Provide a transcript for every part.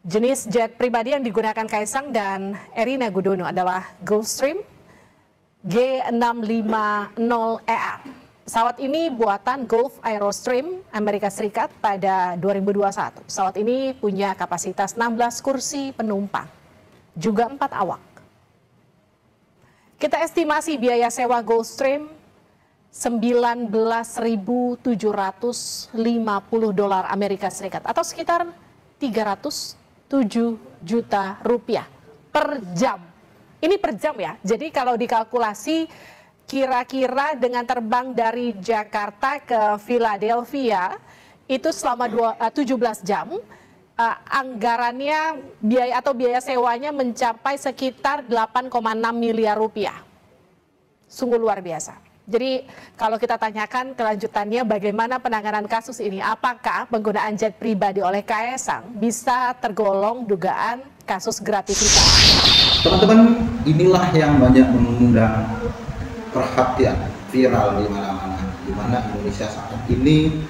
Jenis jet pribadi yang digunakan Kaisang dan Erina Gudono adalah Gulfstream G650ER. Pesawat ini buatan Gulf Aerostream Amerika Serikat pada 2021. Pesawat ini punya kapasitas 16 kursi penumpang, juga 4 awak. Kita estimasi biaya sewa Gulfstream $19.750 Amerika Serikat atau sekitar 307 juta rupiah per jam. Ini per jam ya. Jadi kalau dikalkulasi kira-kira dengan terbang dari Jakarta ke Philadelphia itu selama 17 jam, anggarannya biaya sewanya mencapai sekitar 8,6 miliar rupiah. Sungguh luar biasa. Jadi kalau kita tanyakan kelanjutannya bagaimana penanganan kasus ini, apakah penggunaan jet pribadi oleh Kaisang bisa tergolong dugaan kasus gratifikasi? Teman-teman, inilah yang banyak mengundang perhatian, viral di mana-mana, di mana Indonesia saat ini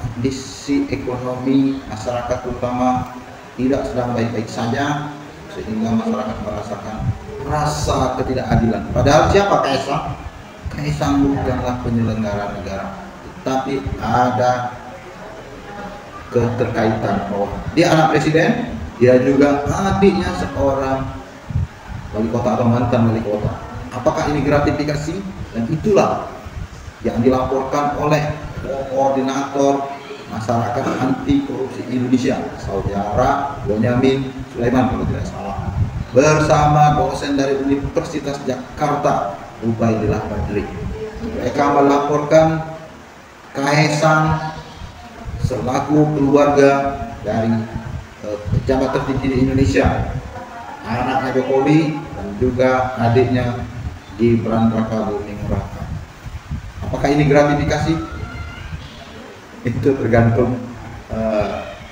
kondisi ekonomi masyarakat terutama tidak sedang baik-baik saja, sehingga masyarakat merasakan rasa ketidakadilan. Padahal siapa Kaisang? Kaisang bukanlah penyelenggara negara, tapi ada keterkaitan bahwa dia anak presiden, dia juga adiknya seorang wali kota atau mantan wali kota. Apakah ini gratifikasi? Dan itulah yang dilaporkan oleh koordinator masyarakat anti korupsi Indonesia, Saudara Bonyamin Sulaiman kalau tidak salah, bersama dosen dari Universitas Jakarta, Ubaidillah Badri. Mereka melaporkan Kaisang selaku keluarga dari pejabat tertinggi di Indonesia, anaknya Jokowi dan juga adiknya Gibran Rakabuming Raka. Apakah ini gratifikasi? Itu tergantung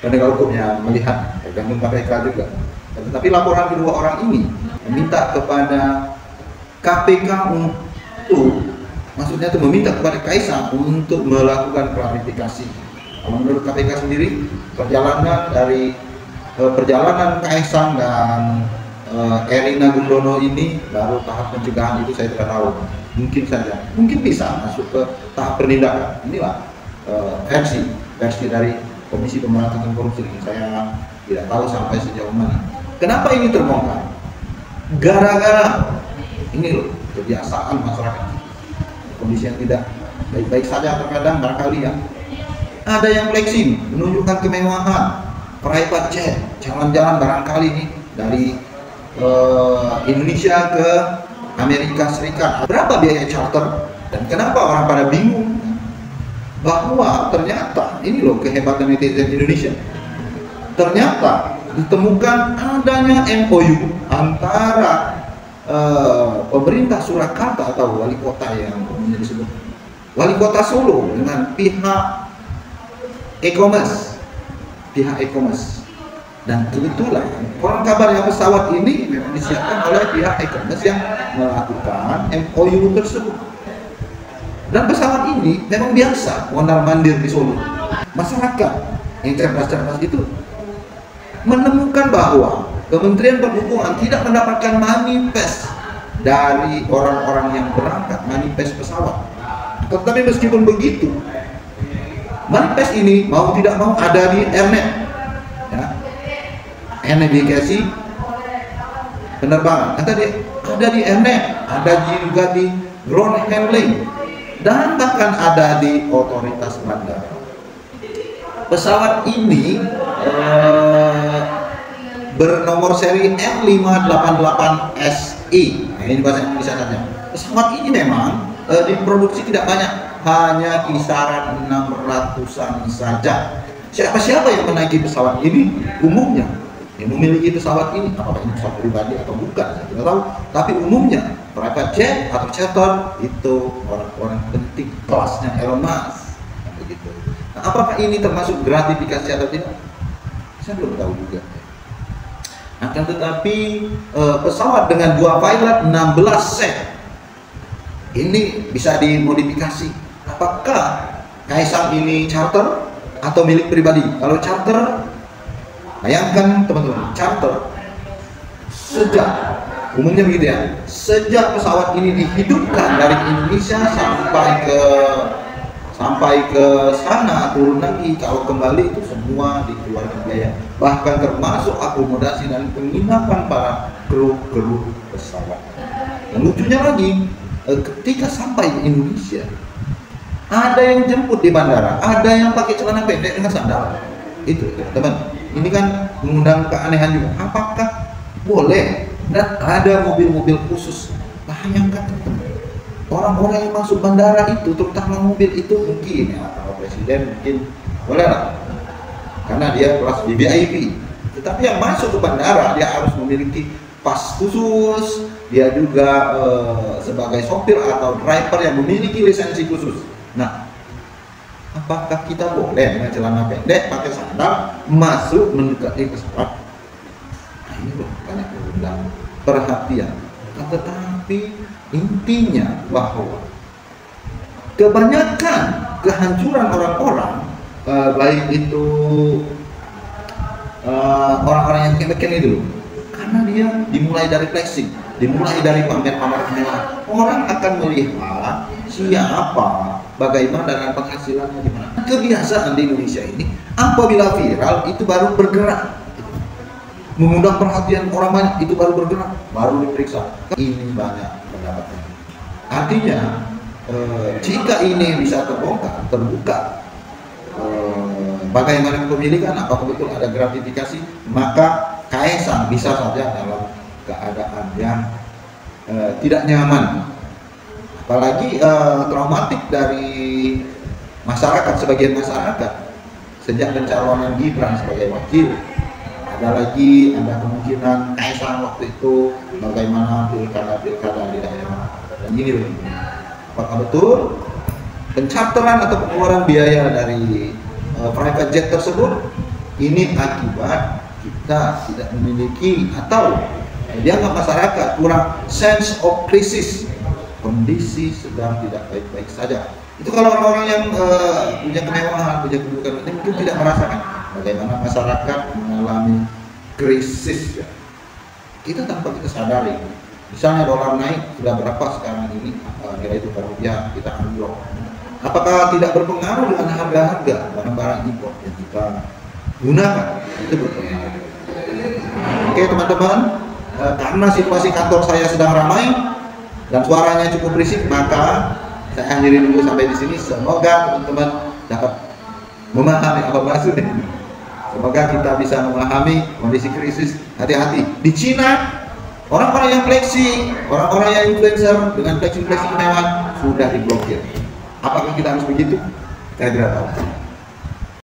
penegak hukum yang melihat, tergantung KPK juga. Tetapi laporan kedua orang ini meminta kepada KPK untuk, maksudnya itu meminta kepada Kaisang untuk melakukan klarifikasi. Kalau menurut KPK sendiri, perjalanan Kaisang dan Erina Gudono ini baru tahap pencegahan, itu saya tidak tahu. Mungkin saja, mungkin bisa masuk ke tahap penindakan. Inilah versi dari Komisi Pemberantasan Korupsi. Saya tidak tahu sampai sejauh mana. Kenapa ini terbongkar? Gara-gara ini loh, kebiasaan masyarakat, kondisi yang tidak baik-baik saja terkadang barangkali ya. Ada yang flexing, menunjukkan kemewahan, private jet, jalan-jalan barangkali nih dari Indonesia ke Amerika Serikat. Berapa biaya charter? Dan kenapa orang pada bingung? Bahwa ternyata ini loh kehebatan netizen Indonesia. Ternyata ditemukan adanya MOU antara pemerintah Surakarta atau wali kota yang umumnya disebut wali kota Solo dengan pihak e-commerce, dan kebetulan koran kabar yang pesawat ini memang disiapkan oleh pihak e-commerce yang melakukan MOU tersebut. Dan pesawat ini memang biasa mondar-mandir di Solo. Masyarakat yang cerdas-cerdas itu menemukan bahwa Kementerian Perhubungan tidak mendapatkan manifest dari orang-orang yang berangkat, manifest pesawat. Tetapi meskipun begitu, manifest ini mau tidak mau ada di Airnet, ya, navigasi penerbangan. Ada di Airnet, ada juga di ground handling, dan bahkan ada di otoritas bandara. Pesawat ini bernomor seri F588SI. Nah, ini bahasa Indonesia saja. Pesawat ini memang diproduksi tidak banyak, hanya kisaran 600-an saja. Siapa-siapa yang menaiki pesawat ini umumnya yang memiliki pesawat ini, apakah ini pesawat pribadi atau bukan, saya tidak tahu. Tapi umumnya private jet atau charter itu orang-orang penting, kelasnya Elon Musk, begitu. Nah, apakah ini termasuk gratifikasi atau tidak? Saya belum tahu juga. Akan tetapi pesawat dengan 2 pilot 16 set ini bisa dimodifikasi. Apakah Kaisang ini charter atau milik pribadi? Kalau charter Bayangkan teman-teman, charter sejak umumnya begitu ya, sejak pesawat ini dihidupkan dari Indonesia sampai ke sana, turun lagi, kalau kembali itu semua dikeluarkan biaya, bahkan termasuk akomodasi dan penginapan para kru pesawat. Dan lucunya lagi, ketika sampai di Indonesia, ada yang jemput di bandara, ada yang pakai celana pendek dengan sandal. Itu teman, ini kan mengundang keanehan juga. Apakah boleh? Dan ada mobil-mobil khusus. Bayangkan orang-orang yang masuk bandara itu, terutama mobil itu mungkin ya, kalau presiden mungkin boleh lah, karena dia kelas VIP. Tetapi yang masuk ke bandara dia harus memiliki pas khusus, dia juga sebagai sopir atau driver yang memiliki lisensi khusus. Nah, apakah kita boleh dengan celana pendek, pakai sandal, masuk mendekati pesawat? Nah, ini loh banyak mengundang perhatian. Tetapi intinya bahwa kebanyakan kehancuran orang-orang, baik itu orang-orang yang kemeken itu, karena dia dimulai dari flexing, dimulai dari pamer-pamer mewah. Orang akan melihat siapa, bagaimana dengan penghasilannya di mana. Kebiasaan di Indonesia ini, apabila viral itu baru bergerak, mengundang perhatian orang banyak, itu baru bergerak, baru diperiksa. Ini banyak pendapatnya. Artinya, jika ini bisa terbuka, bagaimana kepemilikan, apakah betul ada gratifikasi, maka Kaisang bisa saja dalam keadaan yang tidak nyaman. Apalagi traumatik dari masyarakat, sebagian masyarakat sejak pencalonan Gibran sebagai wakil. Ada kemungkinan Kaisang waktu itu bagaimana pilkada di daerah. Dan ini apakah betul pencharteran atau pengeluaran biaya dari private jet tersebut ini akibat kita tidak memiliki atau dianggap masyarakat kurang sense of crisis, kondisi sedang tidak baik-baik saja. Itu kalau orang-orang yang punya kemewahan, punya kedudukan, ini mungkin tidak merasakan bagaimana masyarakat mengalami krisis ya. Kita tanpa kita sadari, misalnya dolar naik sudah berapa sekarang ini, nilai tukar rupiah kita anjlok. Apakah tidak berpengaruh dengan harga-harga barang-barang impor yang kita gunakan? Itu berpengaruh. Oke teman-teman, karena situasi kantor saya sedang ramai dan suaranya cukup berisik, maka saya akhiri dulu sampai di sini. Semoga teman-teman dapat memahami apa maksudnya. Semoga kita bisa memahami kondisi krisis. Hati-hati. Di Cina, orang-orang yang flexing, orang-orang yang influencer dengan flexing kemewahan sudah diblokir. Apakah kita harus begitu? Saya tidak tahu.